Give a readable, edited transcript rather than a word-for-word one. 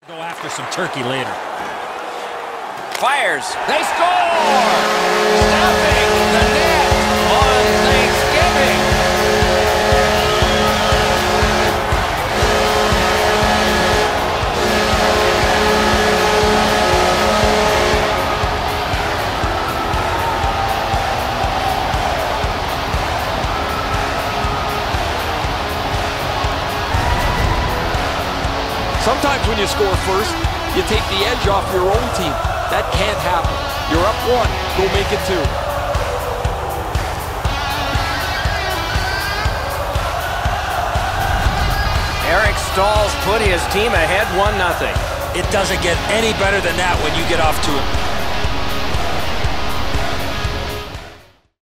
Go after some turkey later. Fires. They score! Snapping the net on Thanksgiving. Sometimes when you score first, you take the edge off your own team. That can't happen. You're up one, go make it two. Eric Staal's put his team ahead 1-0. It doesn't get any better than that when you get off to